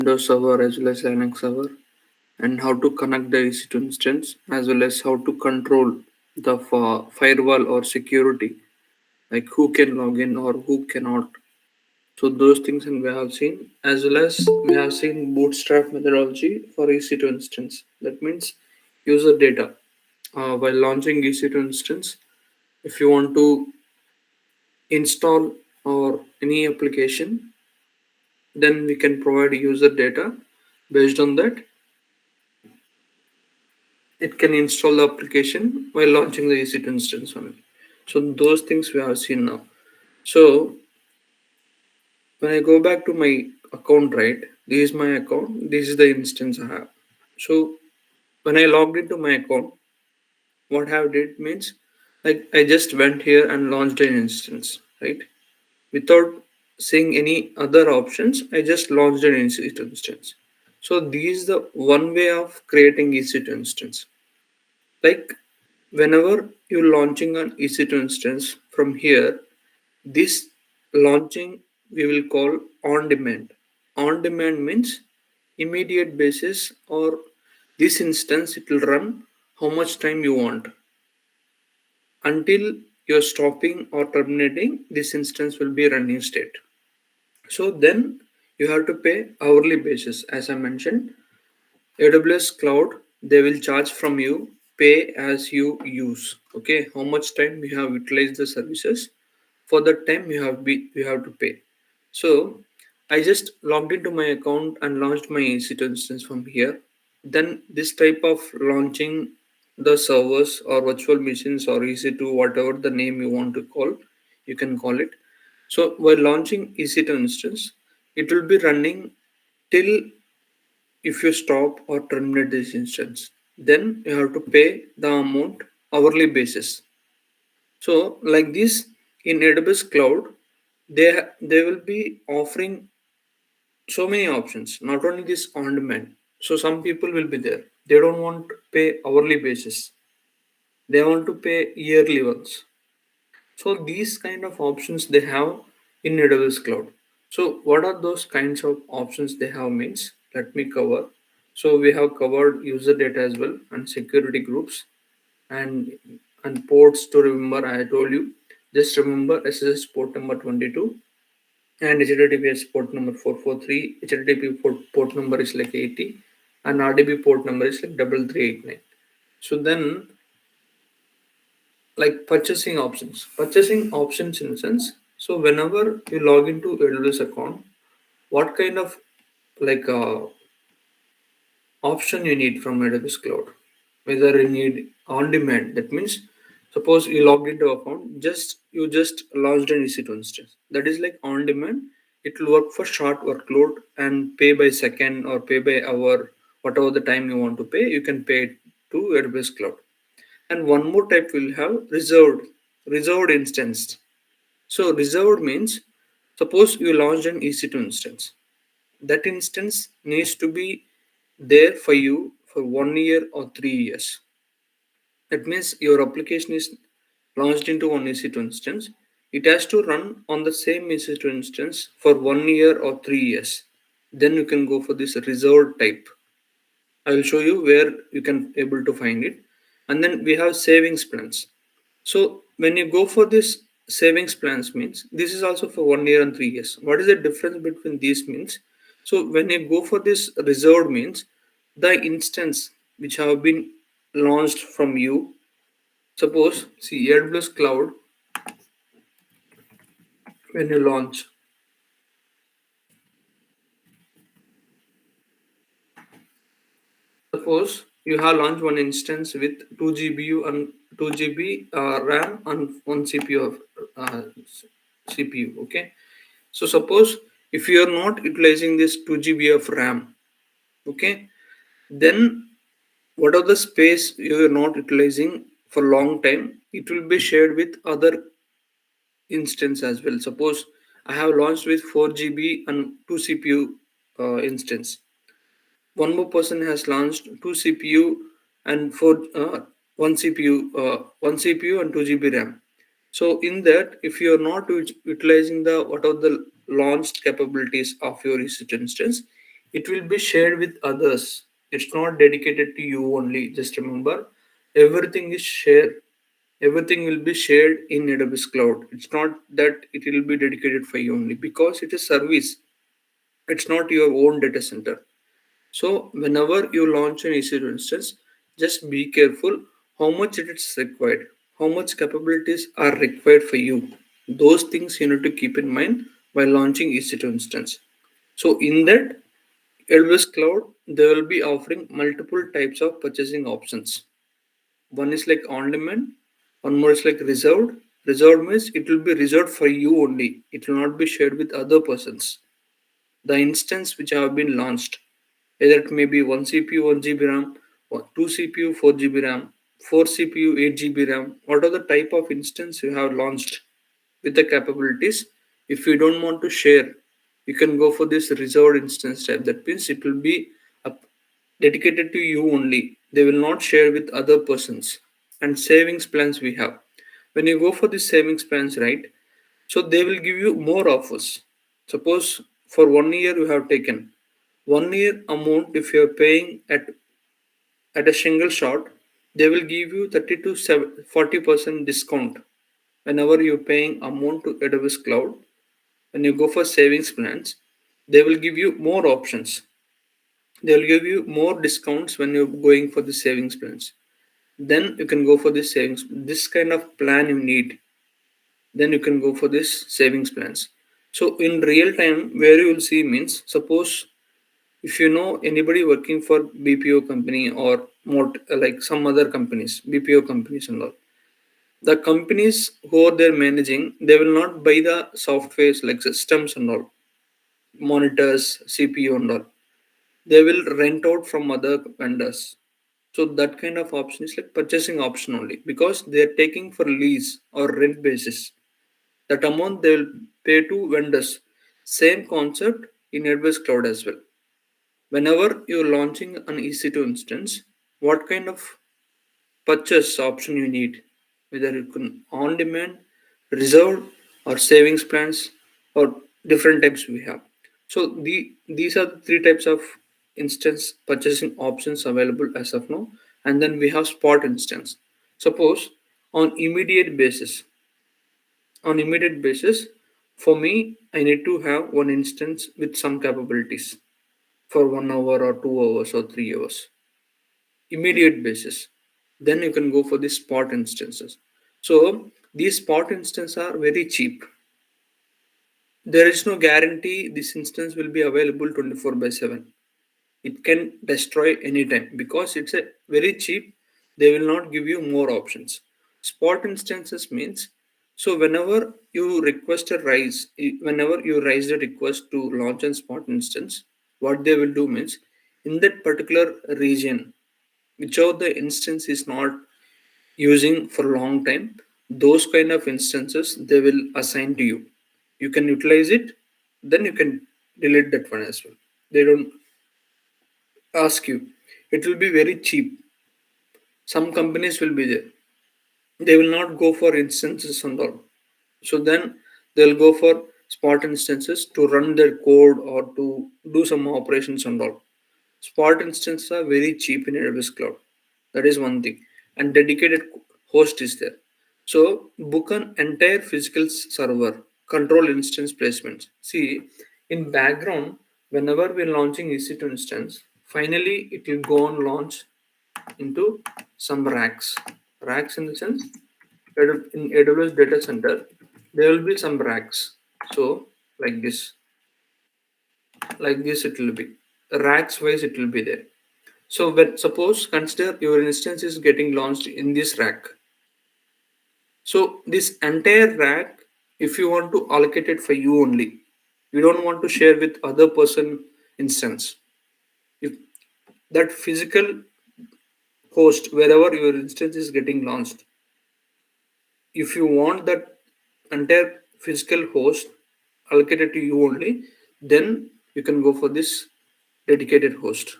Windows Server as well as Linux Server, and how to connect the EC2 instance, as well as how to control the firewall or security, like who can log in or who cannot. So those things and we have seen, as well as we have seen bootstrap methodology for EC2 instance. That means user data. While launching EC2 instance, if you want to install or any application, then we can provide user data. Based on that, it can install the application while launching the EC2 instance on it. So those things we have seen now. So when I go back to my account, right, this is my account, this is the instance I have. So when I logged into my account, what I did means, like, I just went here and launched an instance, right? Without seeing any other options, I just launched an EC2 instance. So this is the one way of creating EC2 instance. Like, whenever you're launching an EC2 instance from here, this launching we will call on demand. On demand means immediate basis, or this instance it will run how much time you want. Until you're stopping or terminating, this instance will be running state. So then you have to pay hourly basis. As I mentioned, AWS cloud, they will charge from you, pay as you use. Okay, how much time you have utilized the services, for that time you have to pay. So I just logged into my account and launched my EC2 instance from here. Then this type of launching the servers or virtual machines or EC2, whatever the name you want to call, you can call it. So while launching EC2 instance, it will be running till if you stop or terminate this instance. Then you have to pay the amount hourly basis. So like this, in AWS cloud, they will be offering so many options, not only this on demand. So some people will be there, they don't want to pay hourly basis, they want to pay yearly ones. So these kind of options they have in AWS cloud. So what are those kinds of options they have means, let me cover. So we have covered user data as well, and security groups, and ports to remember. I told you, just remember SSH port number 22, and HTTPS port number 443. HTTP port number is like 80, and RDP port number is like 3389. So then, like, purchasing options in a sense. So whenever you log into AWS account, what kind of, like, option you need from AWS cloud? Whether you need on demand, that means suppose you logged into account, you just launched an EC2 instance, that is like on demand. It will work for short workload and pay by second or pay by hour, whatever the time you want to pay, you can pay it to AWS cloud. And one more type will have reserved instance. So reserved means, suppose you launched an EC2 instance, that instance needs to be there for you for 1 year or 3 years. That means your application is launched into one EC2 instance. It has to run on the same EC2 instance for 1 year or 3 years. Then you can go for this reserved type. I will show you where you can able to find it. And then we have savings plans. So when you go for this savings plans means, this is also for 1 year and 3 years. What is the difference between these means? So when you go for this reserved means, the instance which have been launched from you, suppose, see, AWS cloud, when you launch, suppose you have launched one instance with 2 GBU and 2 GB RAM and one CPU of CPU. Okay. So suppose if you are not utilizing this 2 GB of RAM, okay, then what are the space you are not utilizing for long time, it will be shared with other instance as well. Suppose I have launched with 4 GB and 2 CPU instance. One more person has launched 2 CPU and 1 CPU, 1 CPU and 2 GB RAM. So in that, if you are not utilizing the what are the launched capabilities of your EC2 instance, it will be shared with others. It's not dedicated to you only. Just remember, everything is shared. Everything will be shared in AWS Cloud. It's not that it will be dedicated for you only because it is service. It's not your own data center. So whenever you launch an EC2 instance, just be careful how much it is required, how much capabilities are required for you. Those things you need to keep in mind while launching EC2 instance. So in that AWS Cloud, they will be offering multiple types of purchasing options. One is like on demand, one more is like reserved. Reserved means it will be reserved for you only. It will not be shared with other persons. The instance which have been launched, either it may be 1 CPU 1 GB RAM, or 2 CPU 4 GB RAM, 4 CPU 8 GB RAM, what are the type of instance you have launched with the capabilities. If you don't want to share, you can go for this reserved instance type. That means it will be dedicated to you only. They will not share with other persons. And savings plans we have. When you go for the savings plans, right? So they will give you more offers. Suppose for 1 year you have taken 1 year amount. If you are paying at a single shot, they will give you 30 to 40% discount whenever you're paying amount to AWS Cloud. When you go for savings plans, they will give you more options. They will give you more discounts when you're going for the savings plans. Then you can go for this savings. This kind of plan you need. Then you can go for this savings plans. So in real time, where you will see means, suppose if you know anybody working for BPO company or more like some other companies, BPO companies and all, the companies who are they're managing, they will not buy the softwares like systems and all, monitors, CPU and all. They will rent out from other vendors. So that kind of option is like purchasing option only because they are taking for lease or rent basis. That amount they will pay to vendors. Same concept in AWS Cloud as well. Whenever you're launching an EC2 instance, what kind of purchase option you need, whether you can on demand, reserved, or savings plans, or different types we have. So these are the three types of instance purchasing options available as of now, and then we have spot instance. Suppose on immediate basis, for me, I need to have one instance with some capabilities for 1 hour or 2 hours or 3 hours immediate basis. Then you can go for the spot instances. So these spot instances are very cheap. There is no guarantee this instance will be available 24 by 7. It can destroy anytime because it's a very cheap. They will not give you more options. Spot instances means, so whenever you request a rise, whenever you raise a request to launch a spot instance, what they will do means in that particular region, whichever the instance is not using for a long time, those kind of instances they will assign to you. You can utilize it, then you can delete that one as well. They don't ask you. It will be very cheap. Some companies will be there. They will not go for instances and all. So then they'll go for spot instances to run their code or to do some operations and all. Spot instances are very cheap in AWS Cloud. That is one thing. And dedicated host is there. So book an entire physical server, control instance placements. See, in background, whenever we're launching EC2 instance, finally it will go on launch into some racks. Racks in the sense, in AWS data center, there will be some racks. So like this it will be. Racks wise it will be there. So when suppose consider your instance is getting launched in this rack. So this entire rack, if you want to allocate it for you only, you don't want to share with other person instance. If that physical host wherever your instance is getting launched, if you want that entire physical host allocated to you only, then you can go for this dedicated host.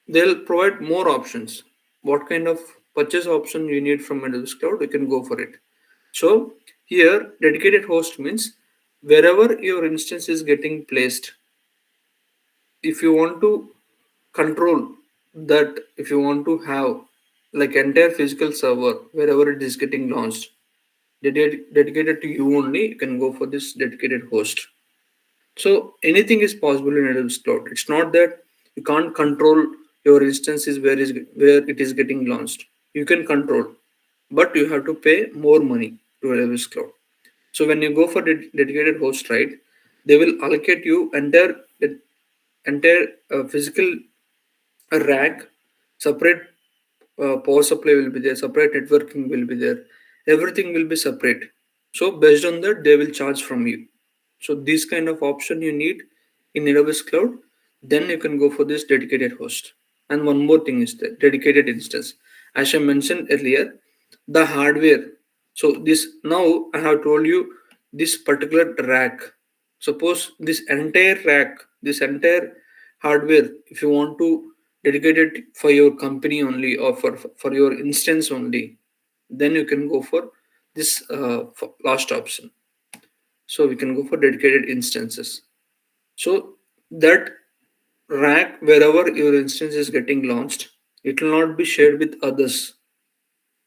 They'll provide more options. What kind of purchase option you need from AWS Cloud, you can go for it. So here, dedicated host means wherever your instance is getting placed, if you want to control that, if you want to have like entire physical server wherever it is getting launched, dedicated to you only, you can go for this dedicated host. So anything is possible in AWS cloud. It's not that you can't control your instances where it is getting launched. You can control, but you have to pay more money to AWS cloud. So when you go for dedicated host, right, they will allocate you entire physical rack, separate power supply will be there, separate networking will be there, everything will be separate. So based on that, they will charge from you. So this kind of option you need in AWS cloud, then you can go for this dedicated host. And one more thing is the dedicated instance. As I mentioned earlier, the hardware. So this, now I have told you this particular rack. Suppose this entire rack, this entire hardware, if you want to dedicate it for your company only or for your instance only, then you can go for this last option. So we can go for dedicated instances. So that rack, wherever your instance is getting launched, it will not be shared with others.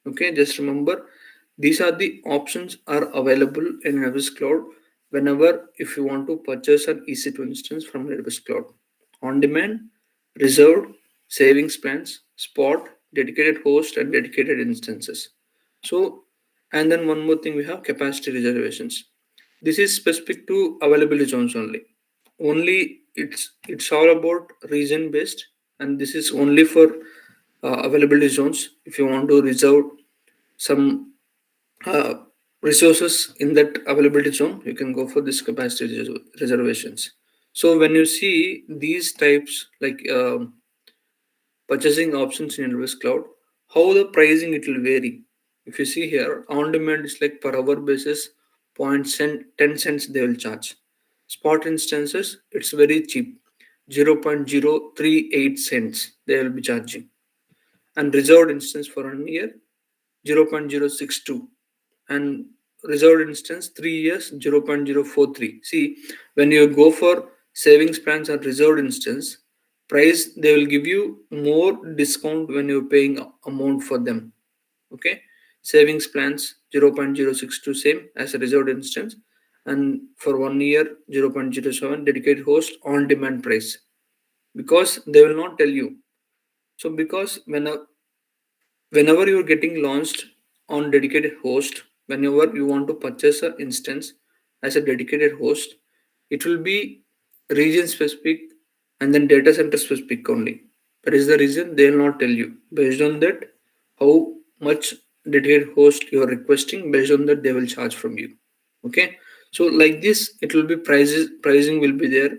Okay, just remember these are the options are available in AWS Cloud whenever if you want to purchase an EC2 instance from AWS Cloud. On demand, reserved, savings plans, spot, dedicated host, and dedicated instances. So, and then one more thing, we have capacity reservations. This is specific to availability zones only. Only it's all about region based, and this is only for availability zones. If you want to reserve some uh, resources in that availability zone, you can go for this capacity reservations. So when you see these types like purchasing options in AWS Cloud, how the pricing it will vary. If you see here, on demand is like per hour basis, point cent, 10 cents they will charge. Spot instances, it's very cheap, 0.038 cents they will be charging. And reserved instance for 1 year, 0.062, and reserved instance 3 years, 0.043. See, when you go for savings plans and reserved instance price, they will give you more discount when you're paying amount for them. Okay, savings plans 0.062 same as a reserved instance, and for 1 year 0.07 dedicated host on demand price, because they will not tell you. So because whenever you're getting launched on dedicated host, whenever you want to purchase an instance as a dedicated host, it will be region specific and then data center specific only. That is the reason they will not tell you. Based on that, how much dedicated host you are requesting, based on that they will charge from you. Okay, so like this it will be pricing will be there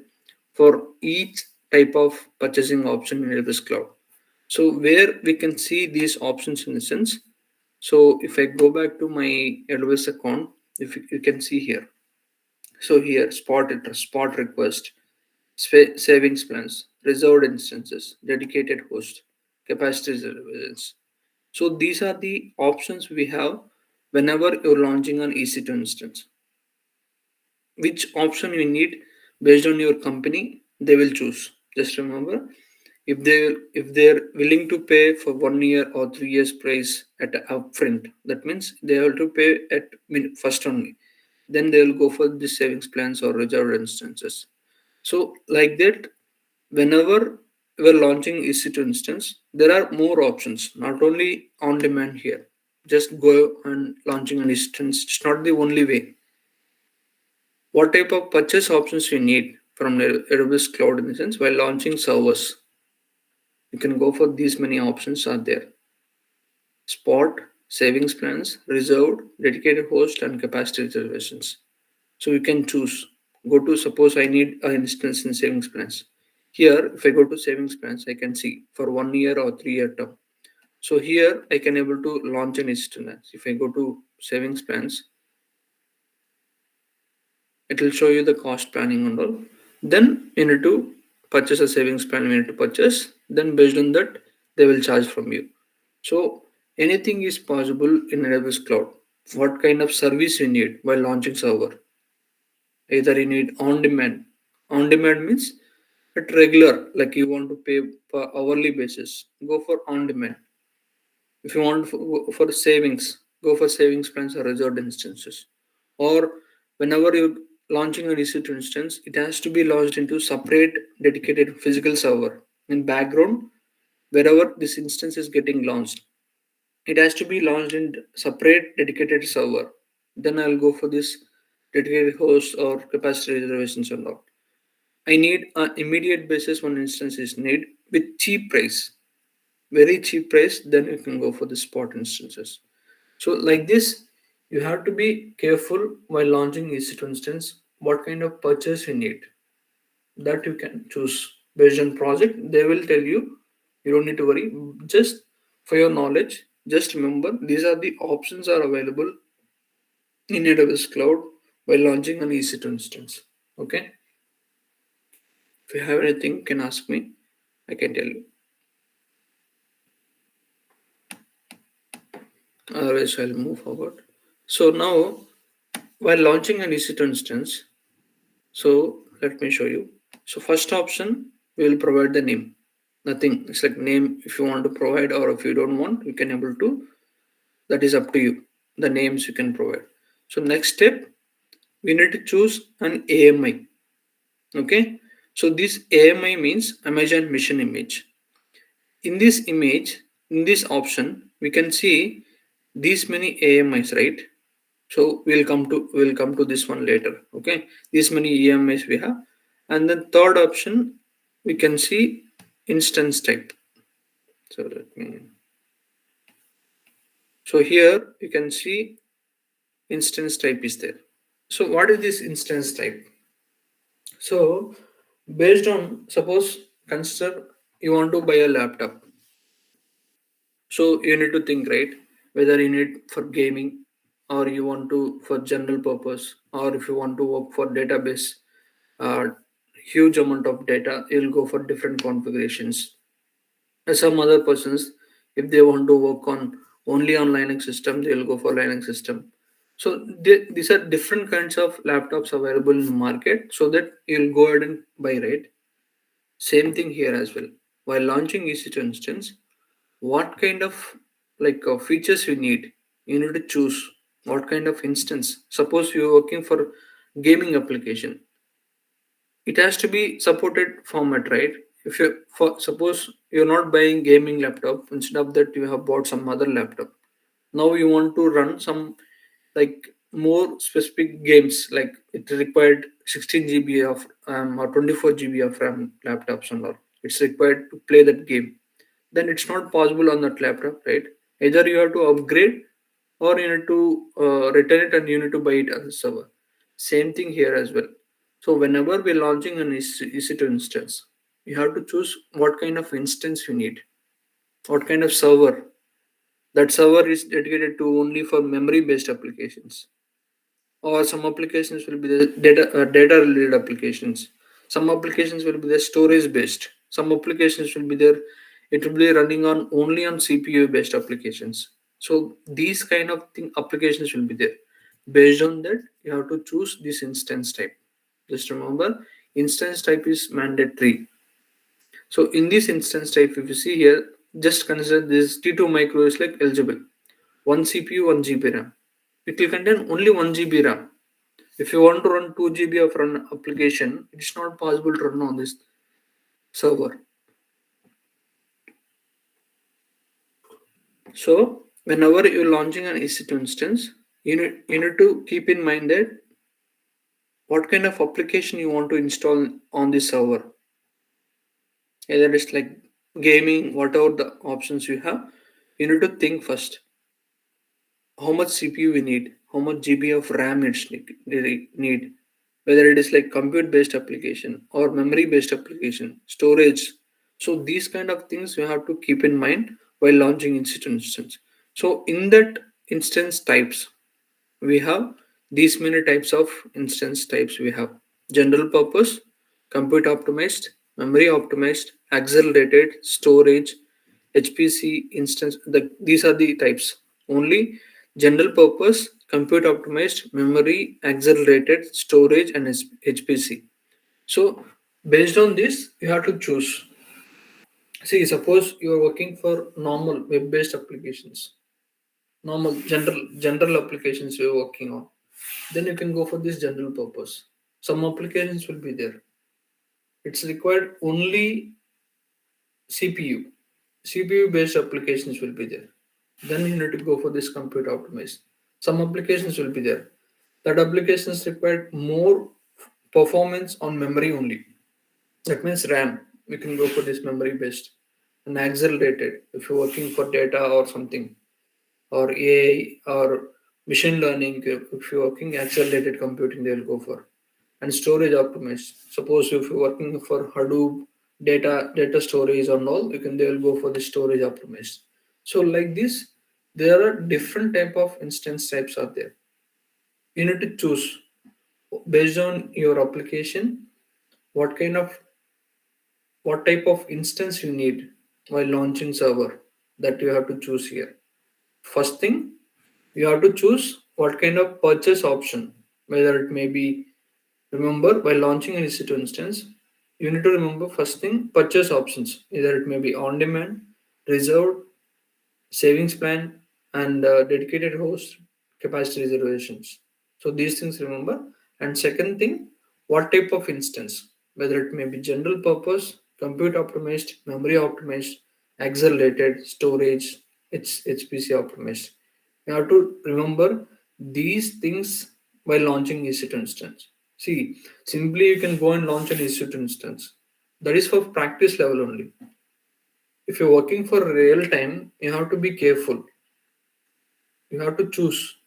for each type of purchasing option in AWS cloud. So where we can see these options in the sense. So if I go back to my AWS account, if you can see here. So here spot request, savings plans, reserved instances, dedicated host, capacity reservations. So these are the options we have whenever you're launching an EC2 instance. Which option you need based on your company, they will choose. Just remember, if they're willing to pay for 1 year or 3 years price at upfront, that means they have to pay at first only, then they will go for the savings plans or reserved instances. So like that, whenever we're launching EC2 instance, there are more options, not only on demand here. Just go and launching an instance, it's not the only way. What type of purchase options you need from the AWS cloud in the sense while launching servers? You can go for these many options are there. Spot, savings plans, reserved, dedicated host, and capacity reservations. So you can choose. Go to, suppose I need an instance in savings plans. Here, if I go to savings plans, I can see for 1 year or 3 year term. So here I can able to launch an instance. If I go to savings plans, it will show you the cost planning and all. Then you need to purchase a savings plan, you need to purchase, then based on that they will charge from you. So anything is possible in AWS cloud. What kind of service you need while launching server? Either you need on demand. On demand means At regular, like you want to pay per hourly basis, go for on demand. If you want for savings, go for savings plans or reserved instances. Or whenever you're launching an EC2 instance, it has to be launched into separate dedicated physical server. In background, wherever this instance is getting launched, it has to be launched in separate dedicated server. Then I'll go for this dedicated host or capacity reservations and all. I need an immediate basis one instance is need with cheap price, very cheap price. Then you can go for the spot instances. So like this, you have to be careful while launching EC2 instance. What kind of purchase you need, that you can choose based on project. They will tell you. You don't need to worry. Just for your knowledge, just remember these are the options are available in AWS Cloud while launching an EC2 instance. Okay. If you have anything, you can ask me. I can tell you. Otherwise, I'll move forward. So now, while launching an EC2 instance, so let me show you. So first option, we will provide the name. Nothing. It's like name if you want to provide, or if you don't want, you can able to. That is up to you. The names you can provide. So next step, we need to choose an AMI. Okay. So this AMI means Amazon Mission Image. In this image, in this option, we can see these many AMIs, right? So we'll come to this one later. Okay, these many EMIs we have, and then third option we can see instance type. So let me. So here you can see instance type is there. So what is this instance type? So based on suppose consider you want to buy a laptop. So you need to think, right, whether you need for gaming or you want to for general purpose, or if you want to work for database, uh, huge amount of data, you'll go for different configurations. Some other persons, if they want to work on only on Linux system, they'll go for Linux system. So these are different kinds of laptops available in the market, so that you'll go ahead and buy, right. Same thing here as well. While launching EC2 instance, what kind of features you need, you need to choose what kind of instance. Suppose you're working for gaming application, it has to be supported format, right. If you for suppose you're not buying gaming laptop, instead of that you have bought some other laptop. Now you want to run some like more specific games, like it required 16 GB of or 24 GB of RAM laptops and all. It's required to play that game. Then it's not possible on that laptop, right? Either you have to upgrade, or you need to return it and you need to buy it on the server. Same thing here as well. So whenever we're launching an EC2 instance, you have to choose what kind of instance you need, what kind of server. That server is dedicated to only for memory based applications, or some applications will be the data related applications. Some applications will be the storage based. Some applications will be there, it will be running on only on CPU based applications. So these kind of applications will be there. Based on that, you have to choose this instance type. Just remember, instance type is mandatory. So in this instance type, if you see here, just consider this T2 micro is like eligible. One CPU, 1 GB RAM. It will contain only 1 GB RAM. If you want to run 2 GB of run application, it's not possible to run on this server. So whenever you're launching an EC2 instance, you need to keep in mind that what kind of application you want to install on this server. Either it's like gaming, whatever the options you have, you need to think first. How much CPU we need, how much GB of RAM it's need, whether it is like compute based application or memory based application, storage. So these kind of things you have to keep in mind while launching instance. So in that instance types, we have these many types of instance types. We have general purpose, compute optimized, memory optimized, accelerated, storage, HPC instance. These are the types. Only general purpose, compute optimized, memory, accelerated, storage, and HPC. So Based on this, you have to choose. See, suppose you are working for normal web-based applications, normal general applications you're working on, then you can go for this general purpose. Some applications will be there. It's required only CPU. CPU based applications will be there. Then you need to go for this compute optimized. Some applications will be there. That applications require more performance on memory only. That means RAM. We can go for this memory based and accelerated if you're working for data or something, or AI or machine learning. If you're working accelerated computing, they'll go for. And storage optimized. Suppose if you're working for Hadoop data storage and all, you can they'll go for the storage optimized. So like this, there are different type of instance types are there. You need to choose based on your application what kind of what type of instance you need while launching server, that you have to choose here. First thing, you have to choose what kind of purchase option, whether it may be. Remember, while launching an EC2 instance, you need to remember first thing purchase options. Either it may be on demand, reserved, savings plan, and dedicated host capacity reservations. So these things remember. And second thing, what type of instance, whether it may be general purpose, compute optimized, memory optimized, accelerated, storage, it's HPC optimized. You have to remember these things while launching EC2 instance. See, simply you can go and launch an EC2 instance. That is for practice level only. If you're working for real time, you have to be careful. You have to choose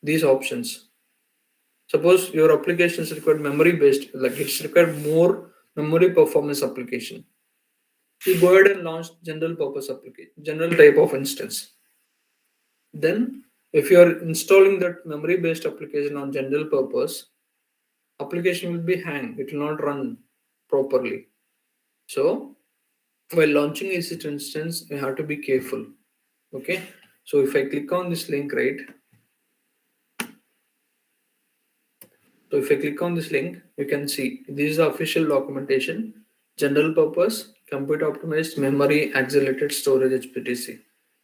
these options. Suppose your application is required memory based, like it's required more memory performance application. You go ahead and launch general purpose application, general type of instance. Then, if you are installing that memory based application on general purpose, application will be hang. It will not run properly. So, while launching EC2 instance, you have to be careful. Okay. So if I click on this link, right? So if I click on this link, you can see this is the official documentation, general purpose, compute optimized, memory, accelerated storage HPTC.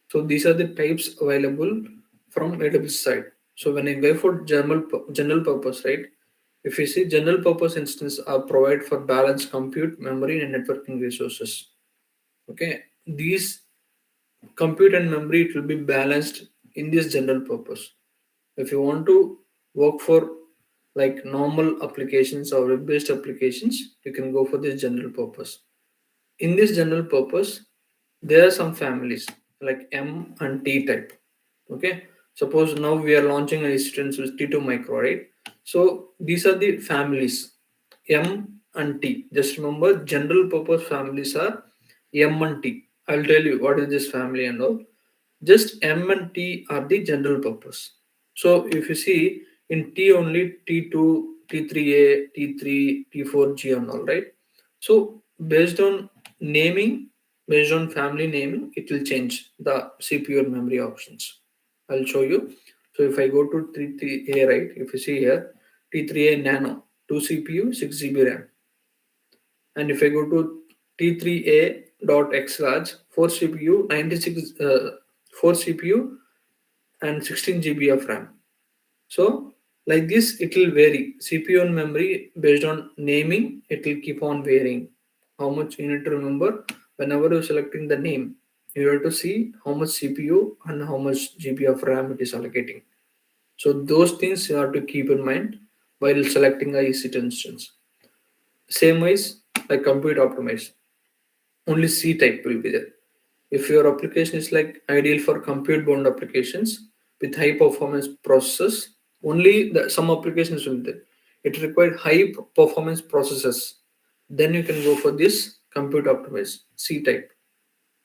So these are the types available from AWS side. So when I go for general purpose, right? If you see general purpose instance are provided for balanced compute, memory, and networking resources. Okay, these compute and memory it will be balanced in this general purpose. If you want to work for like normal applications or web-based applications, you can go for this general purpose. In this general purpose, there are some families like M and T type. Okay, suppose now we are launching an instance with T2 micro, right? So these are the families M and T. Just remember, general purpose families are M and T. I'll tell you what is this family and all. Just M and T are the general purpose. So if you see in T only T2, T3A, T3, T4G and all, right? So based on naming, based on family naming, it will change the CPU and memory options. I'll show you. So if I go to T3A, right? If you see here, T3A Nano, 2 CPU, 6 GB RAM. And if I go to T3A dot X large, 4 CPU, 96 4 CPU and 16 GB of RAM. So like this, it will vary. CPU and memory based on naming, it will keep on varying. How much you need to remember whenever you're selecting the name, you have to see how much CPU and how much GB of RAM it is allocating. So those things you have to keep in mind while selecting a EC2 instance. Same ways like compute optimized. Only C type will be there. If your application is like ideal for compute bound applications with high performance processors, only some applications will be there. It requires high performance processors. Then you can go for this compute optimized C type,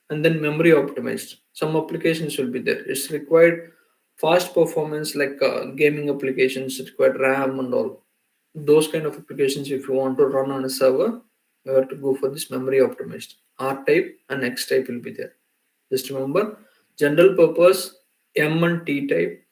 and then memory optimized. Some applications will be there. It's required fast performance like gaming applications, required RAM and all. Those kind of applications, if you want to run on a server, you have to go for this memory optimized. R type and X type will be there. Just remember, general purpose M and T type,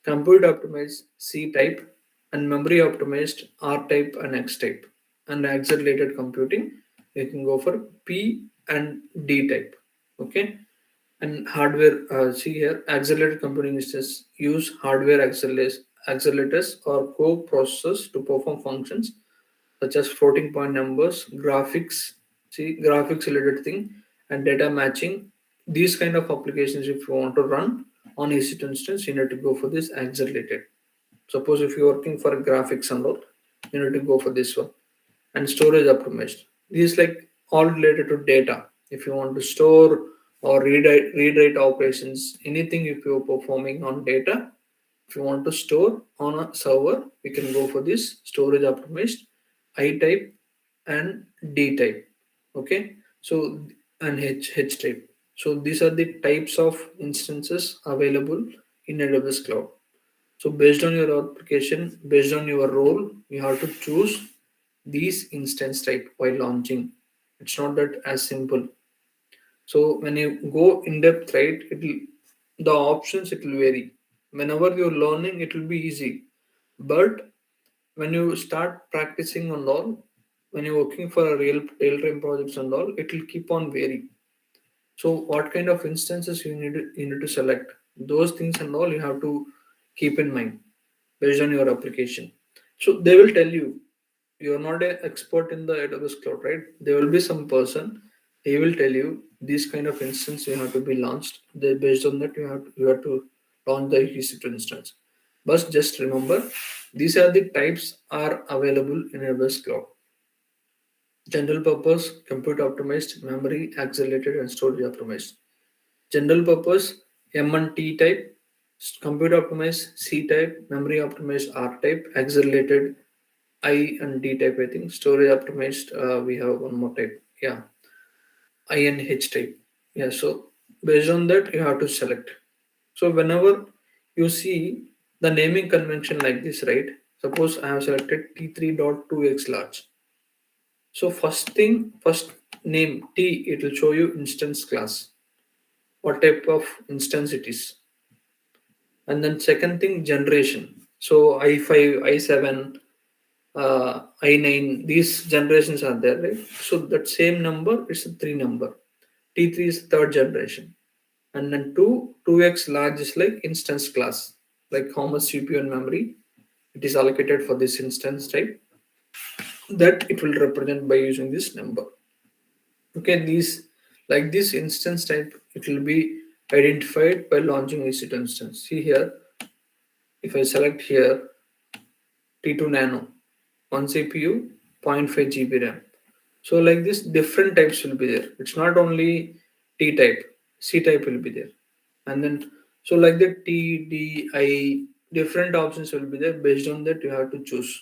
compute optimized C type, and memory optimized R type and X type. and accelerated computing, you can go for P and D type. Okay. And hardware, see here, accelerated computing is just use hardware accelerators or co-processors to perform functions such as floating point numbers, graphics, see graphics related thing, and data matching. These kind of applications, if you want to run on EC2 instance, you need to go for this accelerated. Suppose if you're working for graphics and all, you need to go for this one. And storage optimized. These like all related to data. If you want to store or read write operations, anything if you're performing on data, if you want to store on a server, we can go for this storage optimized I type and D type. Okay, so and H type. So these are the types of instances available in AWS Cloud. So based on your application, based on your role, you have to choose these instance type while launching. It's not that as simple. So when you go in depth, right, it will the options it will vary. Whenever you're learning, it will be easy. But when you start practicing and all, when you're working for a real time projects and all, it will keep on varying. So what kind of instances you need to select? Those things and all you have to keep in mind based on your application. So they will tell you you're not an expert in the AWS cloud, right? There will be some person, he will tell you this kind of instance you have to be launched. Based on that, you have to launch the EC2 instance. But just remember, these are the types are available in AWS cloud. General purpose, compute optimized, memory accelerated, and storage optimized. General purpose M and T type, compute optimized C type, memory optimized R type, accelerated I and D type. I think storage optimized. We have one more type. Yeah, I and H type. Yeah. So based on that, you have to select. So whenever you see the naming convention like this, right? Suppose I have selected T3.2x large. So first name T, it will show you instance class, what type of instance it is. And then second thing, generation. So I5, I7, I9, these generations are there, right? So that same number is a three number. T3 is third generation. And then 2x large is like instance class, like how much CPU and memory it is allocated for this instance type. That it will represent by using this number. Okay, these like this instance type, it will be identified by launching EC2 instance. See here, if I select here T2 Nano, one CPU, 0.5 GB RAM. So like this, different types will be there. It's not only T type, C type will be there. And then, so like the T, D, I, different options will be there. Based on that, you have to choose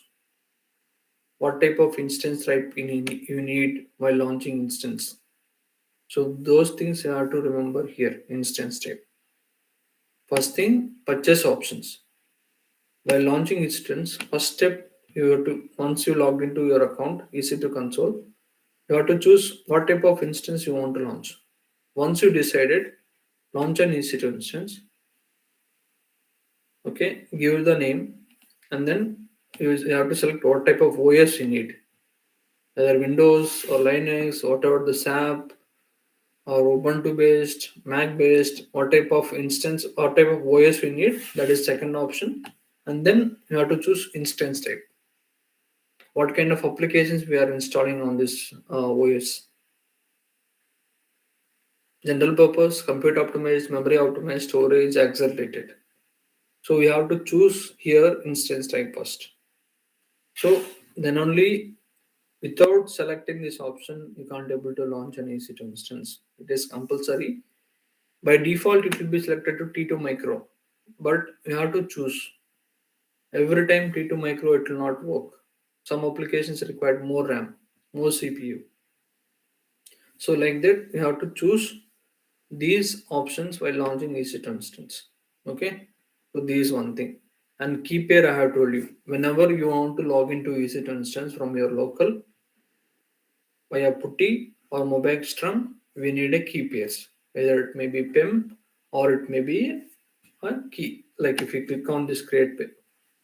what type of instance type you need while launching instance. So those things you have to remember here, instance type. First thing, purchase options. While launching instance, first step you have to once you logged into your account, EC2 console, you have to choose what type of instance you want to launch. Once you decided, launch an EC2 instance. Okay, give the name, and then you have to select what type of OS you need, whether Windows or Linux, whatever the SAP or Ubuntu based, Mac based, what type of instance, what type of OS we need. That is second option, and then you have to choose instance type. What kind of applications we are installing on this OS. General purpose, compute optimized, memory optimized, storage accelerated. So we have to choose here instance type first. So then only without selecting this option, you can't able to launch an EC2 instance. It is compulsory. By default, it will be selected to T2 micro, but you have to choose. Every time T2 micro, it will not work. Some applications require more RAM, more CPU. So like that, you have to choose these options while launching EC2 instance. Okay, so this one thing. And key pair I have told you. Whenever you want to log into EC2 instance from your local via putty or mobile strum, we need a key pairs. Either it may be PIM or it may be a key. Like if you click on this create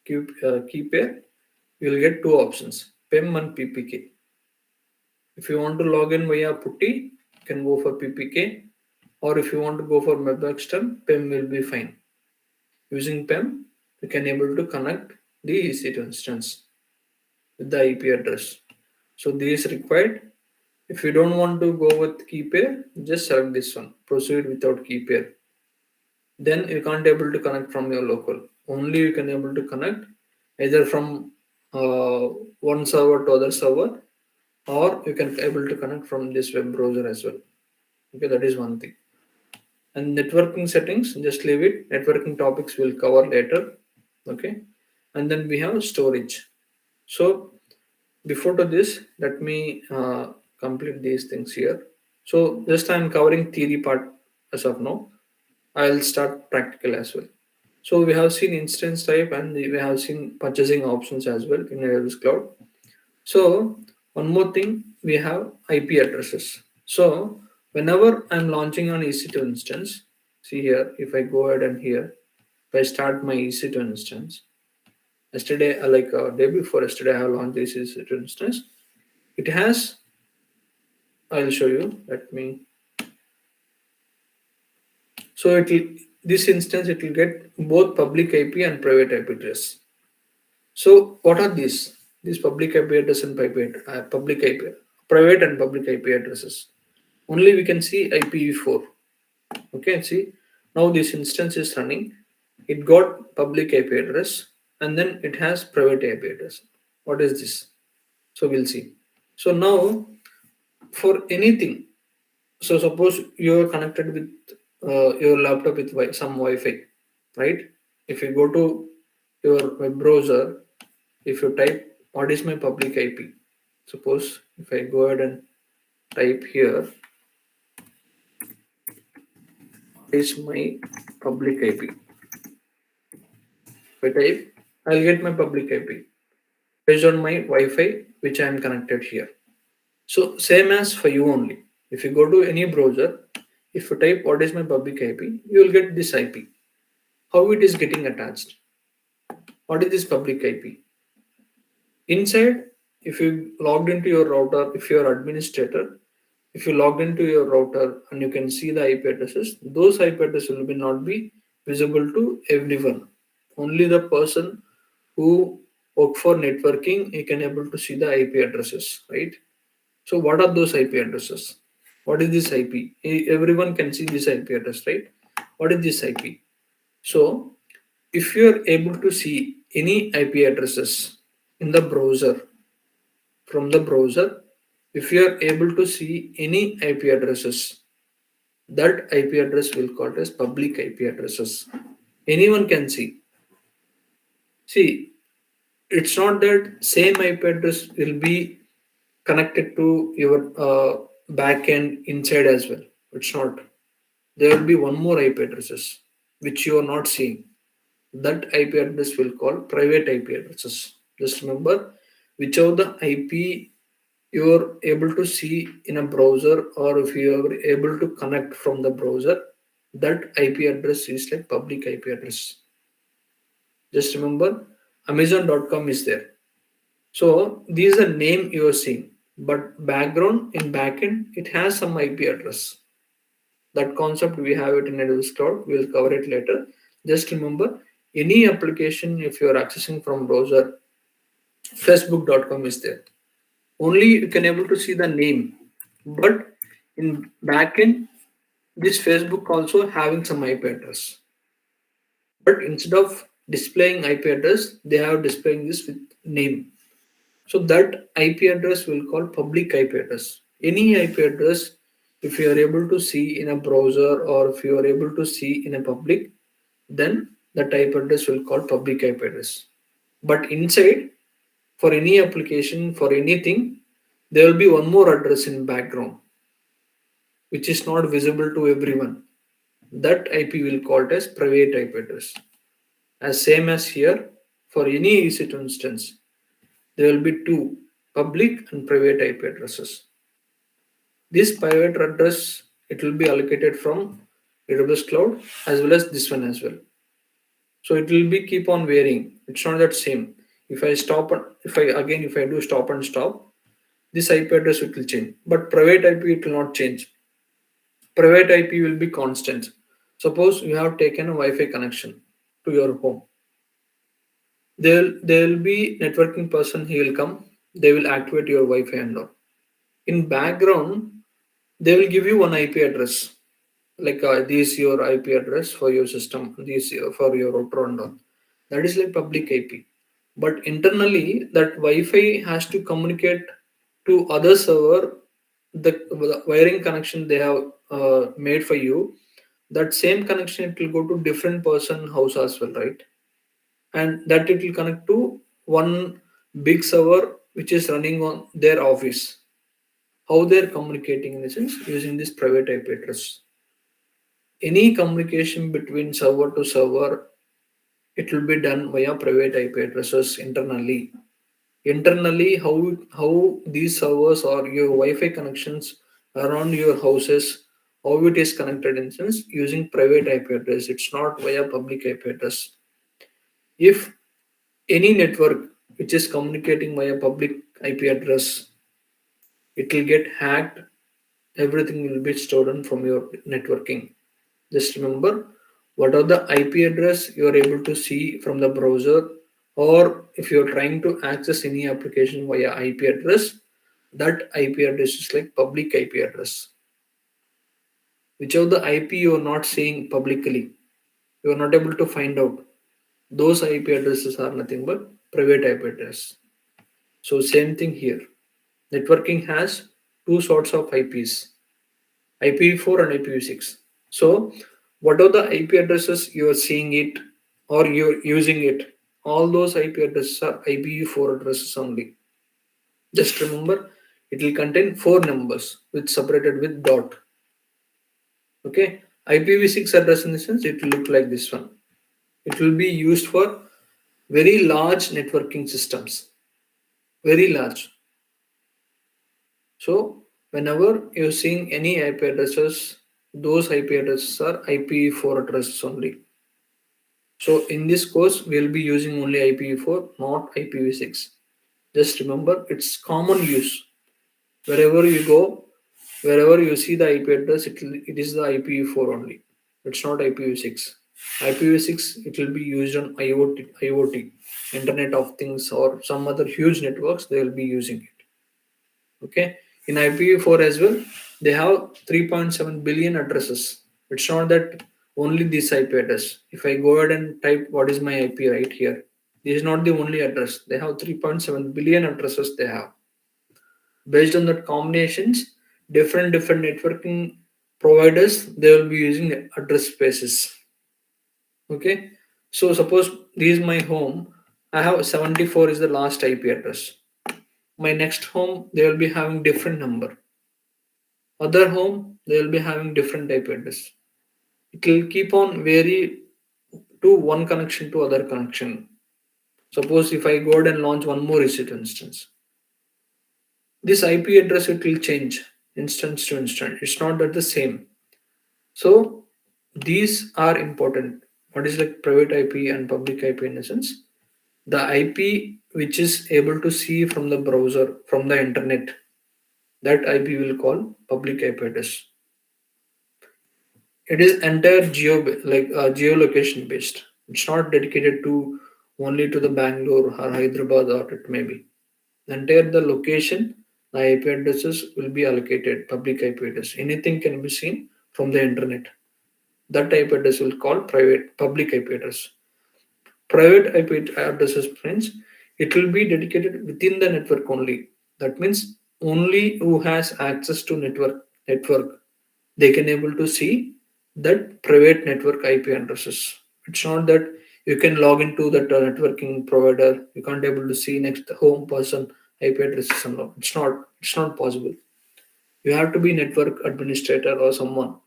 key pair, you will get two options. PEM and PPK. If you want to log in via putty, you can go for PPK, or if you want to go for WebExtern, PEM will be fine. Using PEM, you can able to connect the EC2 instance with the IP address. So this is required. If you don't want to go with key pair, just select this one. Proceed without key pair. Then you can't able to connect from your local. Only you can able to connect either from uh, one server to other server, or you can able to connect from this web browser as well. Okay, that is one thing. And networking settings, just leave it. Networking topics will cover later. Okay, and then we have storage. So before to this, let me complete these things here. So just I'm covering theory part as of now. I'll start practical as well. So we have seen instance type and we have seen purchasing options as well in AWS Cloud. So one more thing, we have IP addresses. So whenever I'm launching an EC2 instance, see here, if I go ahead and here, if I start my EC2 instance, yesterday, like day before yesterday, I have launched this EC2 instance. It has, I'll show you, let me, so it will, this instance, it will get both public IP and private IP address. So what are these? These public IP address and public IP, private and public IP addresses. Only we can see IPv4. Okay, see now this instance is running. It got public IP address and then it has private IP address. What is this? So we'll see. So now for anything, so suppose you are connected with your laptop with some Wi-Fi, right? If you go to your web browser, if you type what is my public IP, suppose if I go ahead and type here, what is my public IP? If I type, I'll get my public IP based on my Wi-Fi which I am connected here. So same as for you only. If you go to any browser, if you type what is my public IP, you will get this IP. How it is getting attached? What is this public IP? Inside, if you logged into your router, if you are administrator, if you logged into your router and you can see the IP addresses, those IP addresses will be not be visible to everyone. Only the person who work for networking, he can able to see the IP addresses, right? So what are those IP addresses? What is this IP? Everyone can see this IP address, right? What is this IP? So if you are able to see any IP addresses in the browser, from the browser, if you are able to see any IP addresses, that IP address will called as public IP addresses. Anyone can see. See, it's not that same IP address will be connected to your backend inside as well. It's not. There will be one more IP addresses which you are not seeing. That IP address will call private IP addresses. Just remember, whichever the IP you are able to see in a browser, or if you are able to connect from the browser, that IP address is like public IP address. Just remember, Amazon.com is there. So this is a name you are seeing, but background in backend it has some IP address. That concept we have it in AWS Cloud. We'll cover it later. Just remember, any application if you are accessing from browser, Facebook.com is there. Only you can able to see the name, but in backend, this Facebook also having some IP address. But instead of displaying IP address, they have displaying this with name. So that IP address will call public IP address. Any IP address, if you are able to see in a browser or if you are able to see in a public, then that IP address will call public IP address. But inside, for any application, for anything, there will be one more address in background, which is not visible to everyone. That IP will called as private IP address. As same as here, for any EC2 instance, there will be two public and private IP addresses. This private address, it will be allocated from AWS Cloud as well as this one as well. So it will be keep on varying. It's not that same. If I stop, if I do stop and stop, this IP address it will change. But private IP it will not change. Private IP will be constant. Suppose you have taken a Wi-Fi connection to your home. There will be networking person. He will come. They will activate your Wi-Fi and all. In background, they will give you one IP address. Like this your IP address for your system. This for your router and all. That is like public IP. But internally, that Wi-Fi has to communicate to other server. The wiring connection they have made for you, that same connection it will go to different person house as well, right? And that it will connect to one big server which is running on their office. How they're communicating in the sense using this private IP address. Any communication between server to server, it will be done via private IP addresses internally. Internally, how these servers or your Wi-Fi connections around your houses, how it is connected in sense using private IP address. It's not via public IP address. If any network which is communicating via public IP address, it will get hacked. Everything will be stolen from your networking. Just remember what are the IP address you are able to see from the browser, or if you are trying to access any application via IP address, that IP address is like public IP address. Whichever the IP you are not seeing publicly, you are not able to find out. Those IP addresses are nothing but private IP address. So same thing here. Networking has two sorts of IPs, IPv4 and IPv6. So what are the IP addresses you are seeing it or you're using it? All those IP addresses are IPv4 addresses only. Just remember, it will contain four numbers which separated with dot. Okay, IPv6 address in the sense it will look like this one. It will be used for very large networking systems, very large. So whenever you're seeing any IP addresses, those IP addresses are IPv4 addresses only. So in this course, we'll be using only IPv4, not IPv6. Just remember, it's common use. Wherever you go, wherever you see the IP address, it is the IPv4 only. It's not IPv6. IPv6, it will be used on IoT, Internet of Things, or some other huge networks, they will be using it. Okay. In IPv4 as well, they have 3.7 billion addresses. It's not that only this IP address. If I go ahead and type what is my IP right here, this is not the only address. They have 3.7 billion addresses they have. Based on that combinations, different networking providers they will be using address spaces. Okay. So suppose this is my home. I have 74 is the last IP address. My next home they will be having different number. Other home they will be having different IP address. It will keep on vary to one connection to other connection. Suppose if I go ahead and launch one more reset instance, this IP address it will change instance to instance. It's not that the same. So these are important. What is like private IP and public IP in essence? The IP which is able to see from the browser, from the internet, that IP will call public IP address. It is entire geolocation based. It's not dedicated to only to the Bangalore or Hyderabad or it may be. The entire the location, the IP addresses will be allocated public IP address. Anything can be seen from the internet. That IP address will call private public IP address. Private IP addresses, friends, it will be dedicated within the network only. That means only who has access to network they can able to see that private network IP addresses. It's not that you can log into that networking provider. You can't able to see next home person IP addresses and all. It's not possible. You have to be network administrator or someone.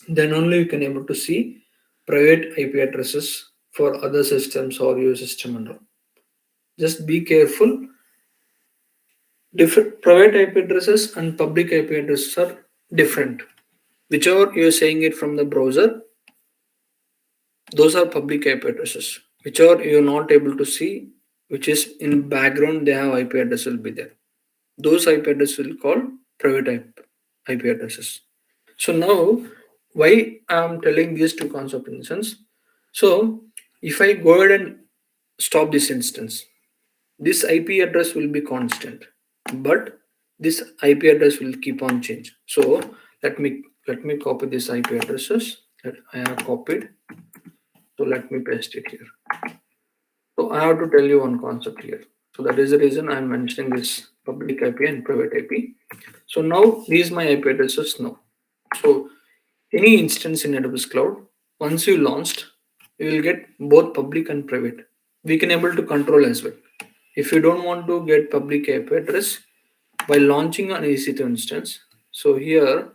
Then only you can able to see private IP addresses for other systems or your system and all. Just be careful. Different private IP addresses and public IP addresses are different. Whichever you're saying it from the browser, those are public IP addresses. Whichever you're not able to see, which is in background they have IP address will be there. Those IP addresses will call private IP addresses. So now, why I'm telling these two concept instance? So if I go ahead and stop this instance, this IP address will be constant, but this IP address will keep on change. So let me copy this IP addresses that I have copied. So let me paste it here. So I have to tell you one concept here. So that is the reason I'm mentioning this public IP and private IP. So now these my IP addresses now. So any instance in AWS Cloud, once you launched, you will get both public and private. We can able to control as well. If you don't want to get public IP address while launching an EC2 instance, so here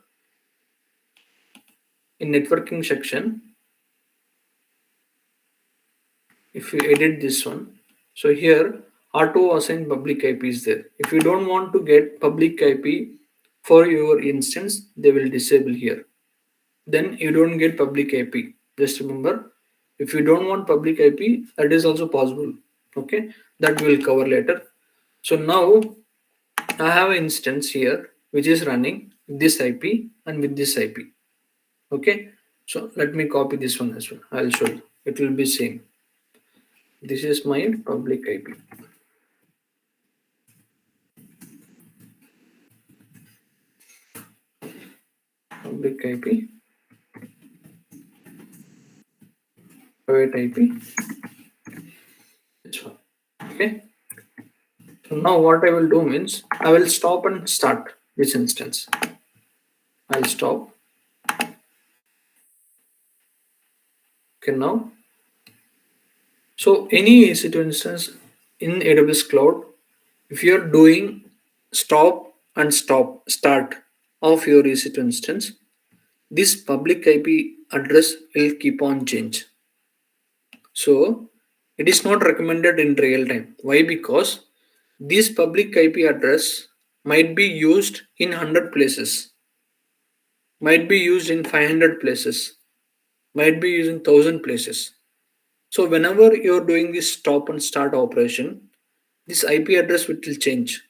in networking section, if you edit this one, so here auto assign public IP is there. If you don't want to get public IP for your instance, they will disable here. Then you don't get public IP. Just remember, if you don't want public IP, that is also possible. Okay, that we'll cover later. So now I have an instance here which is running with this IP and with this IP. Okay, so let me copy this one as well. I'll show you. It will be same. This is my public IP. Public IP, private IP. This one. Okay. So now what I will do means I will stop and start this instance. I'll stop. Okay, now. So any EC2 instance in AWS Cloud, if you are doing stop and start of your EC2 instance, this public IP address will keep on change. So it is not recommended in real time. Why? Because this public IP address might be used in 100 places, might be used in 500 places, might be used in 1000 places. So whenever you're doing this stop and start operation, this IP address will change.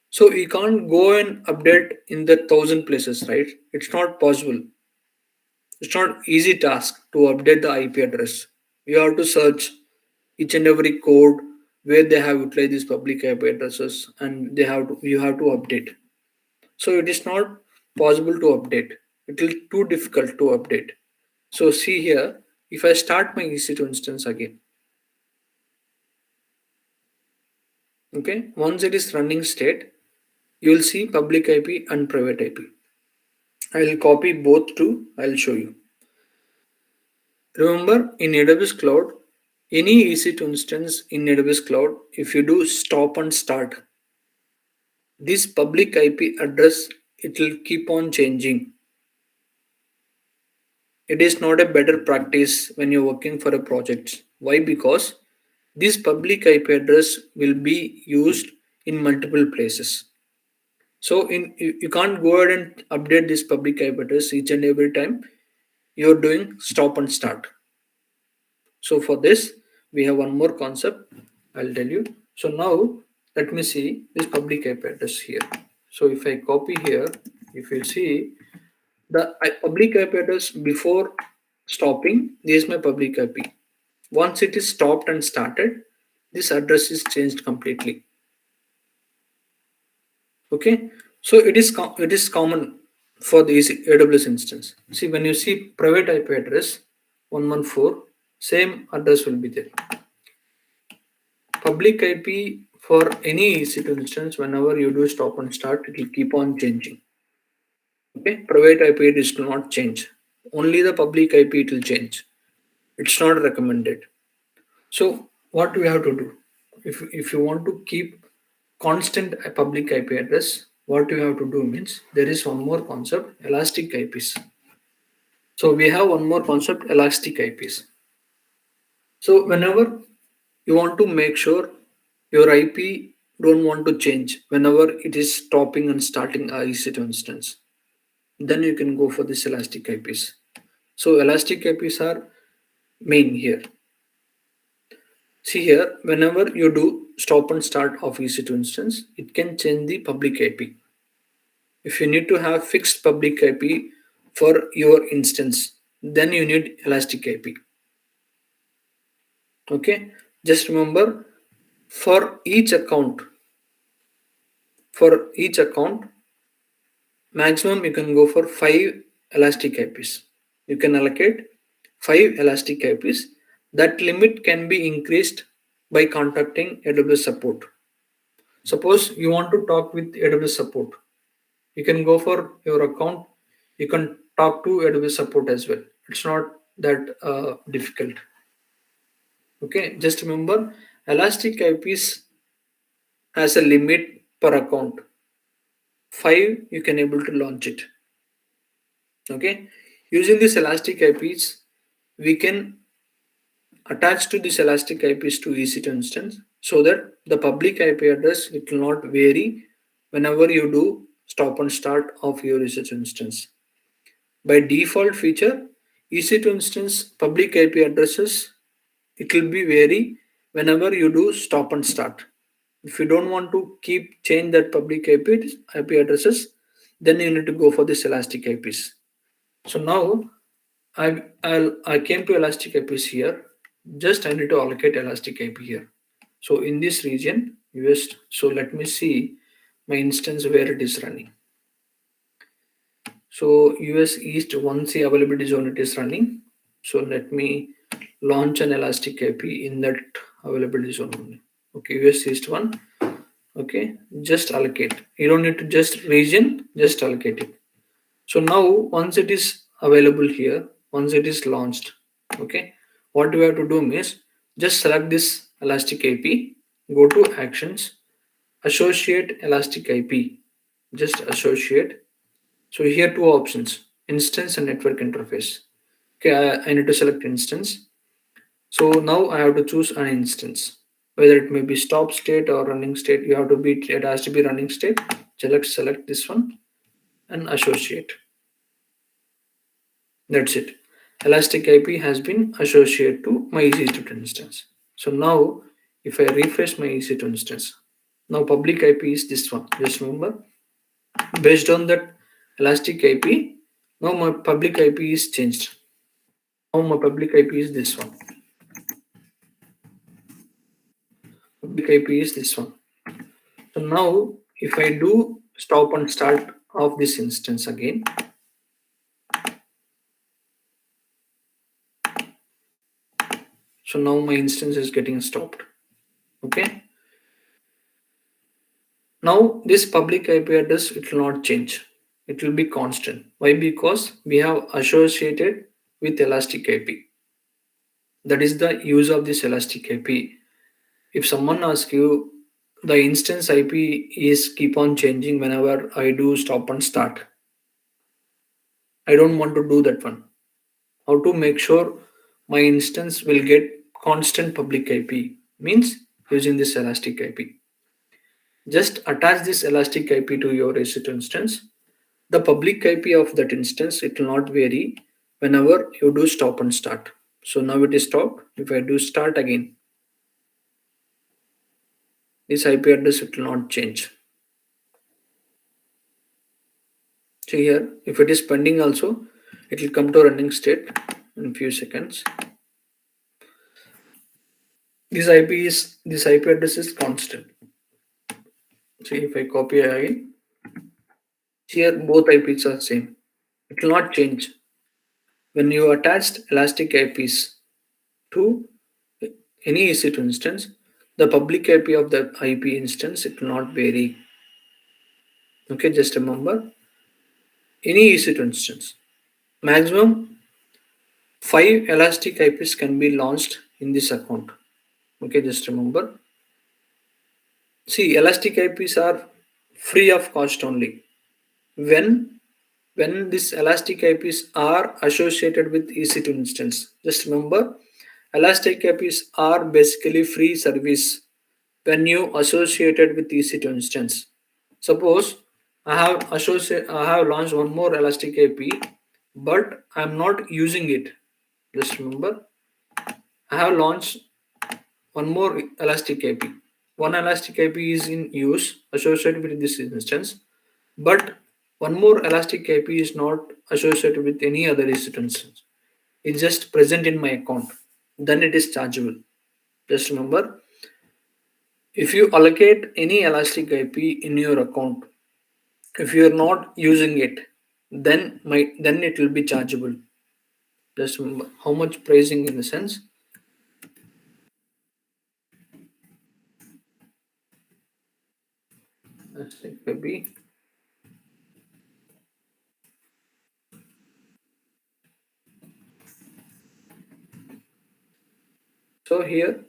So you can't go and update in the 1000 places, right? It's not possible. It's not easy task to update the IP address. You have to search each and every code where they have utilized these public IP addresses, and you have to update. So it is not possible to update. It will too difficult to update. So see here, if I start my EC2 instance again, okay, once it is running state, you will see public IP and private IP. I will copy both to, I'll show you. Remember in AWS Cloud, any EC2 instance in AWS Cloud, if you do stop and start, this public IP address, it will keep on changing. It is not a better practice when you're working for a project. Why? Because this public IP address will be used in multiple places. So you can't go ahead and update this public IP address each and every time you're doing stop and start. So for this, we have one more concept. I'll tell you. So now let me see this public IP address here. So if I copy here, if you see the public IP address before stopping, this is my public IP. Once it is stopped and started, this address is changed completely. Okay, so it is common for the AWS instance. See, when you see private IP address 114, same address will be there. Public IP for any EC2 instance, whenever you do stop and start, it will keep on changing. Okay, private IP it will not change. Only the public IP it will change. It's not recommended. So what we have to do? If you want to keep constant public IP address, what you have to do means there is one more concept, elastic IPs. So we have one more concept, elastic IPs. So whenever you want to make sure your IP don't want to change whenever it is stopping and starting a EC2 instance, then you can go for this elastic IPs. So elastic IPs are main here. See here, whenever you do stop and start of EC2 instance, it can change the public IP. If you need to have fixed public IP for your instance, then you need elastic IP. Okay, just remember, for each account, for each account, maximum you can go for 5 elastic IPs. You can allocate 5 elastic IPs. That limit can be increased by contacting AWS support. Suppose you want to talk with AWS support, you can go for your account, you can talk to AWS support as well. It's not that difficult. Okay, just remember, elastic IPs has a limit per account. 5 you can able to launch it. Okay, using this elastic IPs, we can attach to this elastic IPs to EC2 instance so that the public IP address it will not vary whenever you do stop and start of your research instance. By default feature, EC2 instance public IP addresses it will be vary whenever you do stop and start. If you don't want to keep change that public IP addresses, then you need to go for this elastic IPs. So now I came to elastic IPs here. Just I need to allocate elastic IP here. So in this region, US. So let me see my instance where it is running. So US East 1C availability zone it is running. So let me launch an elastic IP in that availability zone only. Okay, US East 1. Okay, just allocate. You don't need to just region, just allocate it. So now once it is available here, once it is launched, okay, what we have to do is just select this elastic IP, go to actions, associate elastic IP, just associate. So here two options, instance and network interface. Okay, I need to select instance. So now I have to choose an instance, whether it may be stop state or running state. You have to be, it has to be running state. Select this one and associate. That's it. Elastic IP has been associated to my EC2 instance. So now if I refresh my EC2 instance, now public IP is this one. Just remember, based on that elastic IP, now my public IP is changed. Now my public IP is this one. Public IP is this one. So now if I do stop and start of this instance again, so now my instance is getting stopped. Okay. Now this public IP address it will not change. It will be constant. Why? Because we have associated with elastic IP. That is the use of this elastic IP. If someone asks you the instance IP is keep on changing whenever I do stop and start, I don't want to do that one. How to make sure my instance will get constant public IP means using this elastic IP. Just attach this elastic IP to your EC2 instance. The public IP of that instance it will not vary whenever you do stop and start. So now it is stopped. If I do start again, this IP address it will not change. See here, if it is pending also, it will come to running state in few seconds. This IP address is constant. See if I copy again, here both IPs are same. It will not change. When you attached elastic IPs to any EC2 instance, the public IP of the IP instance it will not vary. Okay, just remember, any EC2 instance, maximum 5 elastic IPs can be launched in this account. Okay, just remember. See, elastic IPs are free of cost only. When these elastic IPs are associated with EC2 instance, just remember, elastic IPs are basically free service when you associated with EC2 instance. Suppose I have launched one more elastic IP, but I'm not using it. Just remember, I have launched one more elastic IP. One elastic IP is in use associated with this instance, but one more elastic IP is not associated with any other instance. It's just present in my account. Then it is chargeable. Just remember, if you allocate any elastic IP in your account, if you are not using it, then it will be chargeable. Just remember how much pricing in the sense elastic IP. So here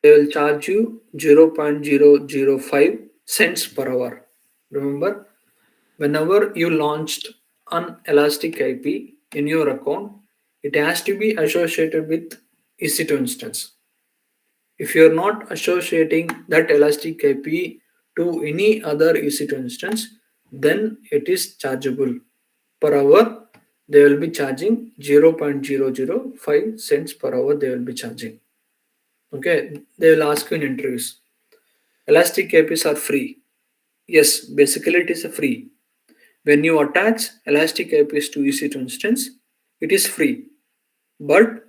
they will charge you 0.005 cents per hour. Remember, whenever you launched an elastic IP in your account, it has to be associated with EC2 instance. If you are not associating that elastic IP to any other EC2 instance, then it is chargeable. Per hour, they will be charging 0.005 cents per hour they will be charging. Okay, they will ask you in interviews. Elastic APIs are free. Yes, basically it is a free. When you attach elastic APIs to EC2 instance, it is free. But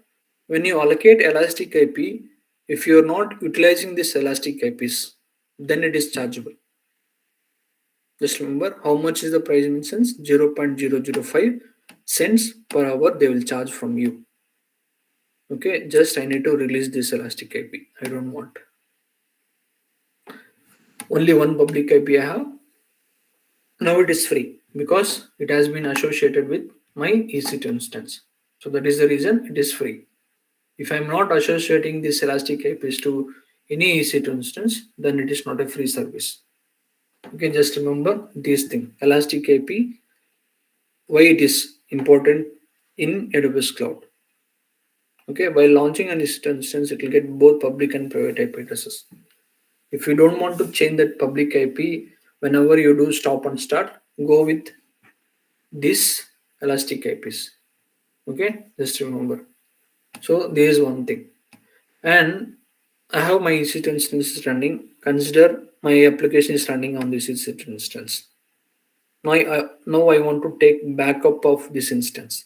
when you allocate elastic IP, if you are not utilizing this elastic APIs, then it is chargeable. Just remember how much is the price in cents? 0.005 cents per hour they will charge from you. Okay, just I need to release this elastic IP. I don't want. Only one public IP I have. Now it is free because it has been associated with my EC2 instance. So that is the reason it is free. If I'm not associating this elastic APIs to any EC2 instance, then it is not a free service. Okay, just remember this thing. Elastic API, why it is important in AWS Cloud. Okay, by launching an EC2 instance, it will get both public and private IP addresses. If you don't want to change that public IP, whenever you do stop and start, go with this elastic IPs. Okay, just remember. So there is one thing. And I have my EC2 instance running. Consider my application is running on this EC2 instance. Now I want to take backup of this instance,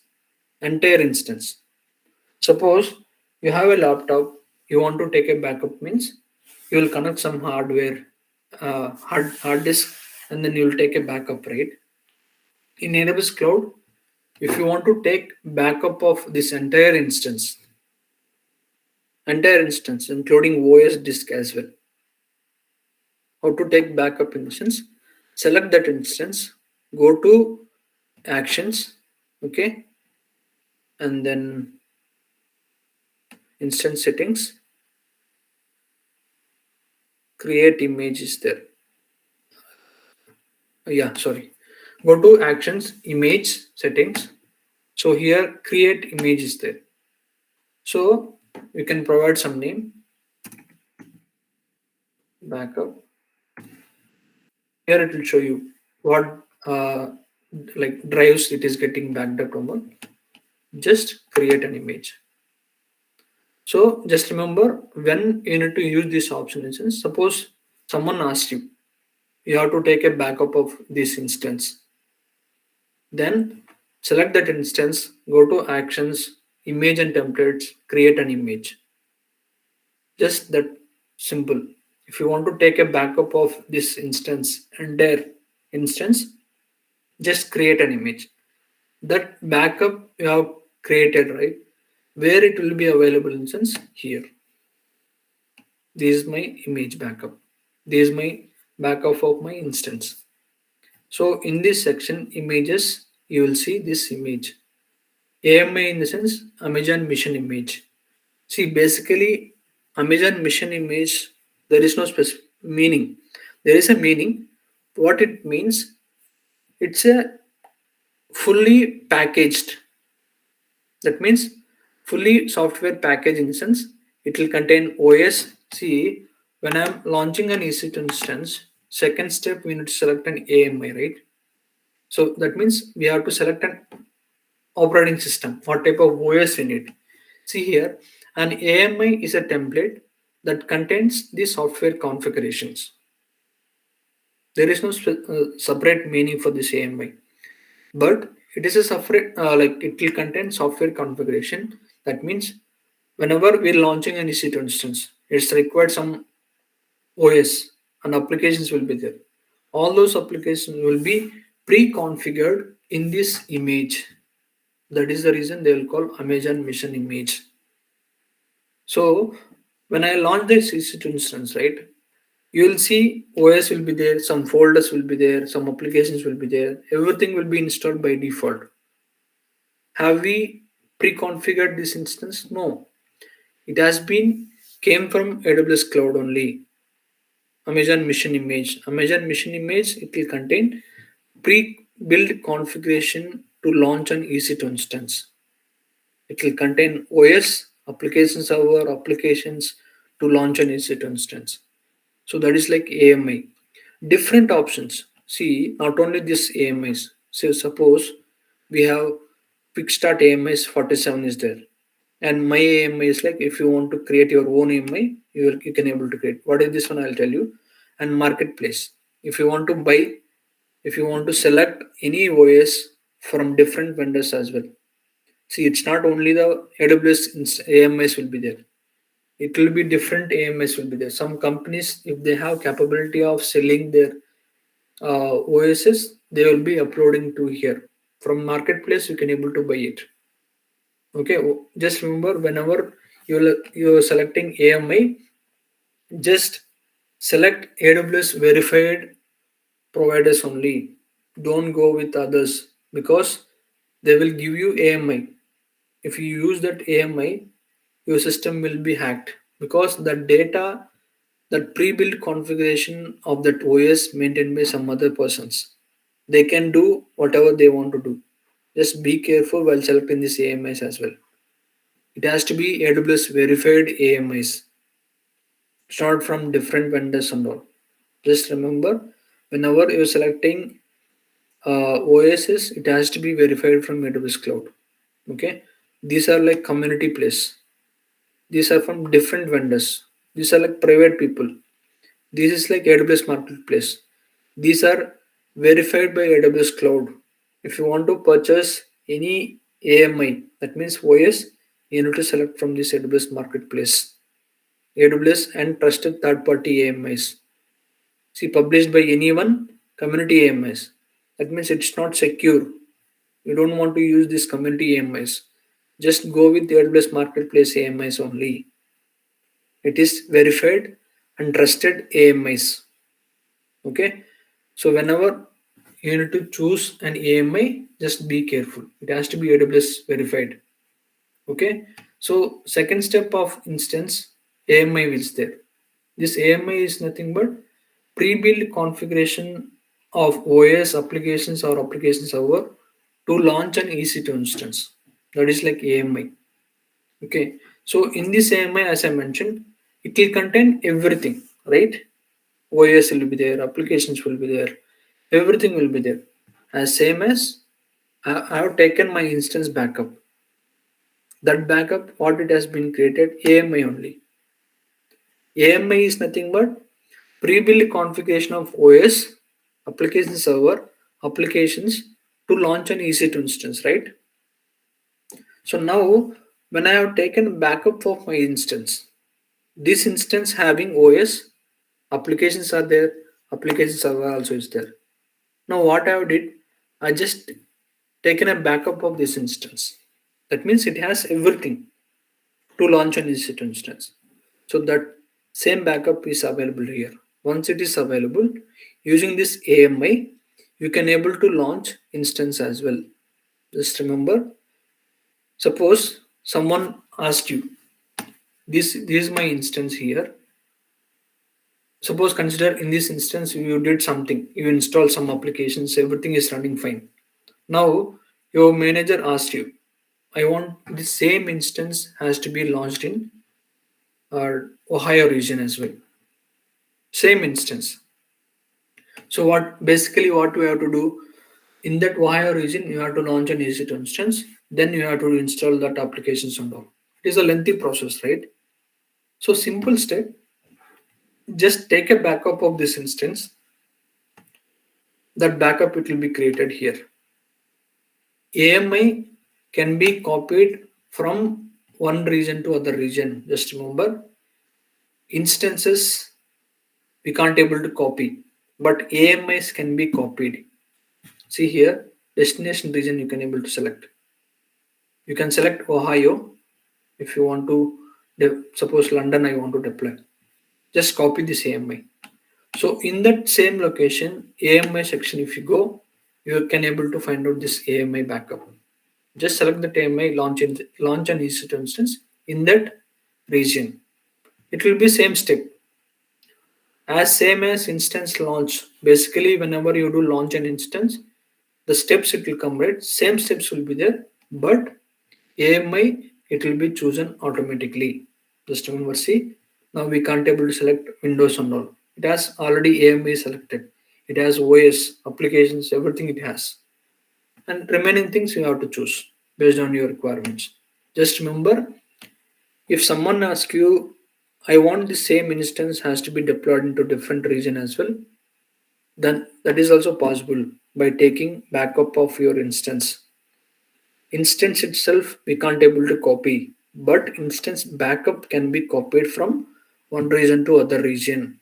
entire instance. Suppose you have a laptop, you want to take a backup means you will connect some hardware, hard disk, and then you will take a backup, right? In AWS Cloud, if you want to take backup of this entire instance, including OS disk as well, how to take backup instance? Select that instance, go to actions, okay, and then instance settings, create image is there. Yeah, sorry. Go to actions, image settings. So here create image is there. So you can provide some name, backup. Here it will show you what like drives it is getting backed up from. Just create an image. So just remember when you need to use this option instance, suppose someone asks you, you have to take a backup of this instance. Then select that instance, go to actions, image and templates, create an image. Just that simple. If you want to take a backup of this entire instance, just create an image. That backup you have created, right? Where it will be available instance here. This is my image backup. This is my backup of my instance. So in this section, images, you will see this image. AMI in the sense Amazon Mission Image. See, basically, Amazon Mission Image, there is no specific meaning. There is a meaning. What it means, it's a fully packaged. That means fully software package in the sense it will contain OS. See, when I'm launching an EC2 instance, second step we need to select an AMI, right? So that means we have to select an operating system, what type of OS we need. See here, an AMI is a template that contains the software configurations. There is no separate meaning for this AMI, but it is a separate like it will contain software configuration. That means whenever we're launching an EC2 instance, it's required some OS and applications will be there. All those applications will be pre-configured in this image. That is the reason they will call Amazon Mission Image. So when I launch this EC2 instance, right, you will see OS will be there, some folders will be there, some applications will be there. Everything will be installed by default. Have we pre-configured this instance? No. It has been came from AWS Cloud only. Amazon Mission Image. Amazon Mission Image, it will contain pre-built configuration to launch an EC2 instance. It will contain OS, application server, applications to launch an EC2 instance. So that is like AMI. Different options. See, not only this AMIs. So suppose we have Quickstart AMIs 47 is there. And my AMI is like if you want to create your own AMI, you can able to create. What is this one? I'll tell you. And marketplace. If you want to buy, if you want to select any OS from different vendors as well. See, it's not only the AWS AMIs will be there. It will be different AMIs will be there. Some companies, if they have capability of selling their OSs, they will be uploading to here. From marketplace, you can able to buy it. Okay, just remember whenever you're selecting AMI, just select AWS verified providers only. Don't go with others because they will give you AMI. If you use that AMI, your system will be hacked because the data, that pre-built configuration of that OS maintained by some other persons. They can do whatever they want to do. Just be careful while selecting this AMIs as well. It has to be AWS verified AMIs. It's not from different vendors and all. Just remember, whenever you're selecting OSs, it has to be verified from AWS Cloud. Okay, these are like community place. These are from different vendors. These are like private people. This is like AWS Marketplace. These are verified by AWS Cloud. If you want to purchase any AMI, that means OS, you need to select from this AWS Marketplace. AWS and trusted third-party AMIs. See, published by anyone, community AMIs. That means it's not secure. You don't want to use this community AMIs. Just go with the AWS Marketplace AMIs only. It is verified and trusted AMIs. Okay. So whenever you need to choose an AMI, just be careful. It has to be AWS verified. Okay. So second step of instance, AMI is there. This AMI is nothing but pre-built configuration of OS applications or application server to launch an EC2 instance. That is like AMI. Okay. So in this AMI, as I mentioned, it will contain everything, right? OS will be there, applications will be there, everything will be there. As same as I have taken my instance backup. That backup, what it has been created, AMI only. AMI is nothing but pre-built configuration of OS, application server, applications to launch an EC2 instance, right? So now, when I have taken backup of my instance, this instance having OS, applications are there, application server also is there. Now what I did, I just taken a backup of this instance. That means it has everything to launch an EC2 instance. So that same backup is available here. Once it is available, using this AMI, you can able to launch instance as well. Just remember, suppose someone asked you, this is my instance here. Suppose consider in this instance you did something, you install some applications, everything is running fine. Now your manager asked you, I want the same instance has to be launched in Ohio region as well. Same instance. So what we have to do in that Ohio region, you have to launch an EC2 instance. Then you have to install that applications and all. It is a lengthy process, right? So simple step, just take a backup of this instance. That backup it will be created here. AMI can be copied from one region to other region. Just remember, instances we can't able to copy, but AMIs can be copied. See here, destination region you can able to select. You can select Ohio if you want to, suppose London I want to deploy. Just copy this AMI. So in that same location, AMI section, if you go, you can able to find out this AMI backup. Just select the AMI, launch an EC2 instance in that region. It will be same step as same as instance launch. Basically, whenever you do launch an instance, the steps it will come, right. Same steps will be there, but AMI it will be chosen automatically. Just remember, see, now we can't able to select Windows and all. It has already AMI selected. It has OS, applications, everything it has. And remaining things you have to choose based on your requirements. Just remember, if someone asks you, I want the same instance has to be deployed into different region as well, then that is also possible by taking backup of your instance. Instance itself we can't able to copy, but instance backup can be copied from one region to other region.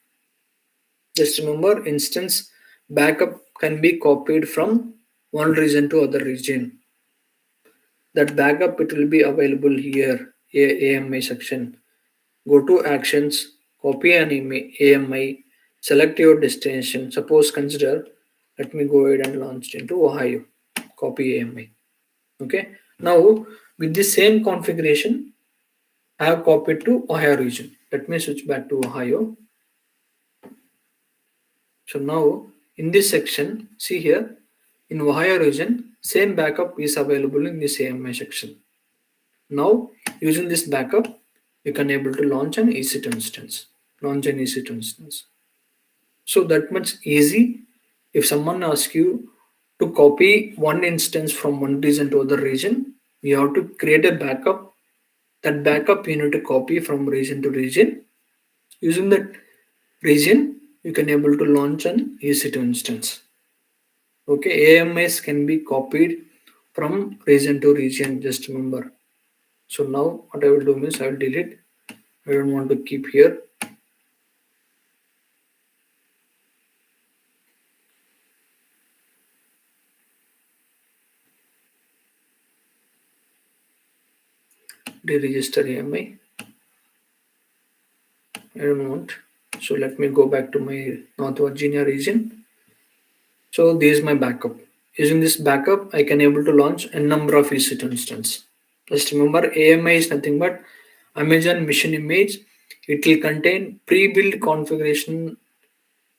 Just remember, instance backup can be copied from one region to other region. That backup it will be available here, AMI section. Go to actions, copy an AMI, select your destination. Suppose consider, let me go ahead and launch it into Ohio. Copy AMI. Okay. Now with the same configuration, I have copied to Ohio region. Let me switch back to Ohio. So now in this section, see here, in Ohio region, same backup is available in this AMI section. Now using this backup, you can able to launch an EC2 instance. Launch an EC2 instance. So that much easy. If someone asks you to copy one instance from one region to other region, you have to create a backup. That backup you need to copy from region to region. Using that region, you can able to launch an EC2 instance. Okay, AMIs can be copied from region to region. Just remember. So now what I will do is I will delete. I don't want to keep here. Deregister AMI. I don't want. So let me go back to my North Virginia region. So this is my backup. Using this backup, I can able to launch a number of EC2 instance. Just remember, AMI is nothing but Amazon Mission Image. It will contain pre-built configuration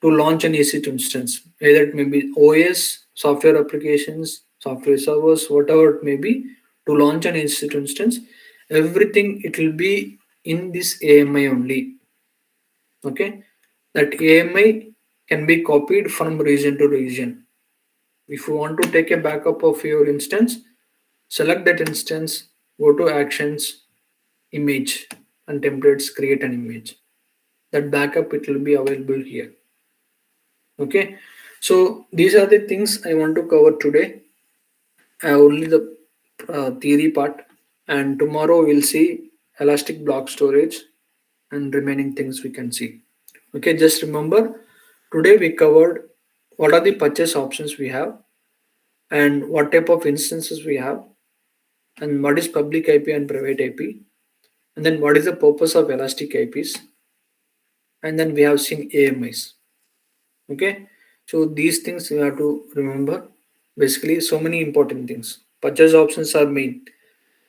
to launch an EC2 instance. Either it may be OS, software applications, software servers, whatever it may be, to launch an EC2 instance. Everything it will be in this AMI only. Okay, that AMI can be copied from region to region. If you want to take a backup of your instance, select that instance, go to actions, image, and templates, create an image. That backup it will be available here. Okay, so these are the things I want to cover today. Only the theory part, and tomorrow we'll see elastic block storage and remaining things we can see. Okay, just remember, today we covered what are the purchase options we have and what type of instances we have and what is public IP and private IP, and then what is the purpose of elastic IPs, and then we have seen AMIs. Okay, so these things you have to remember. Basically, so many important things. Purchase options are main,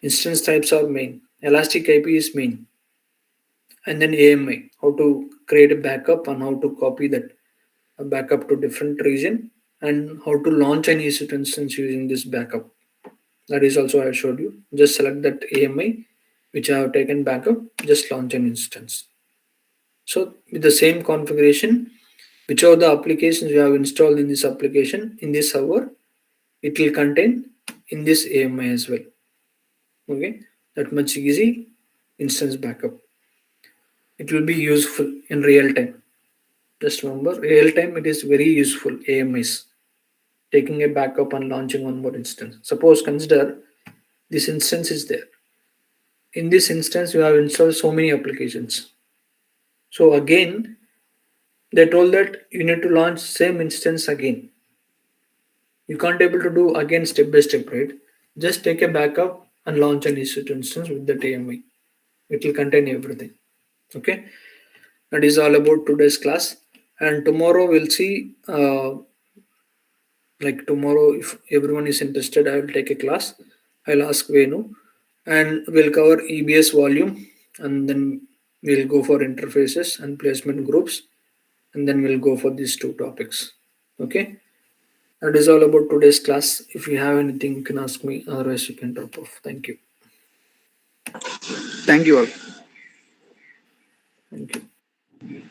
instance types are main, elastic IP is main, and then AMI, how to create a backup and how to copy that backup to different region, and how to launch an EC2 instance using this backup. That is also I showed you. Just select that AMI which I have taken backup, just launch an instance. So with the same configuration, whichever the applications you have installed in this application, in this server, it will contain in this AMI as well. Okay, that much easy instance backup. it will be useful in real time. Just remember, real time it is very useful. AMIs, taking a backup and launching one more instance. Suppose consider this instance is there. In this instance, you have installed so many applications. So again, they told that you need to launch same instance again. You can't able to do again step by step, right? Just take a backup and launch an EC2 instance with the AMI. It will contain everything. Okay, that is all about today's class. And tomorrow we'll see. Like tomorrow, if everyone is interested, I will take a class. I'll ask Venu, and we'll cover EBS volume, and then we'll go for interfaces and placement groups, and then we'll go for these two topics. Okay, that is all about today's class. If you have anything, you can ask me. Otherwise, you can drop off. Thank you. Thank you all. Thank you.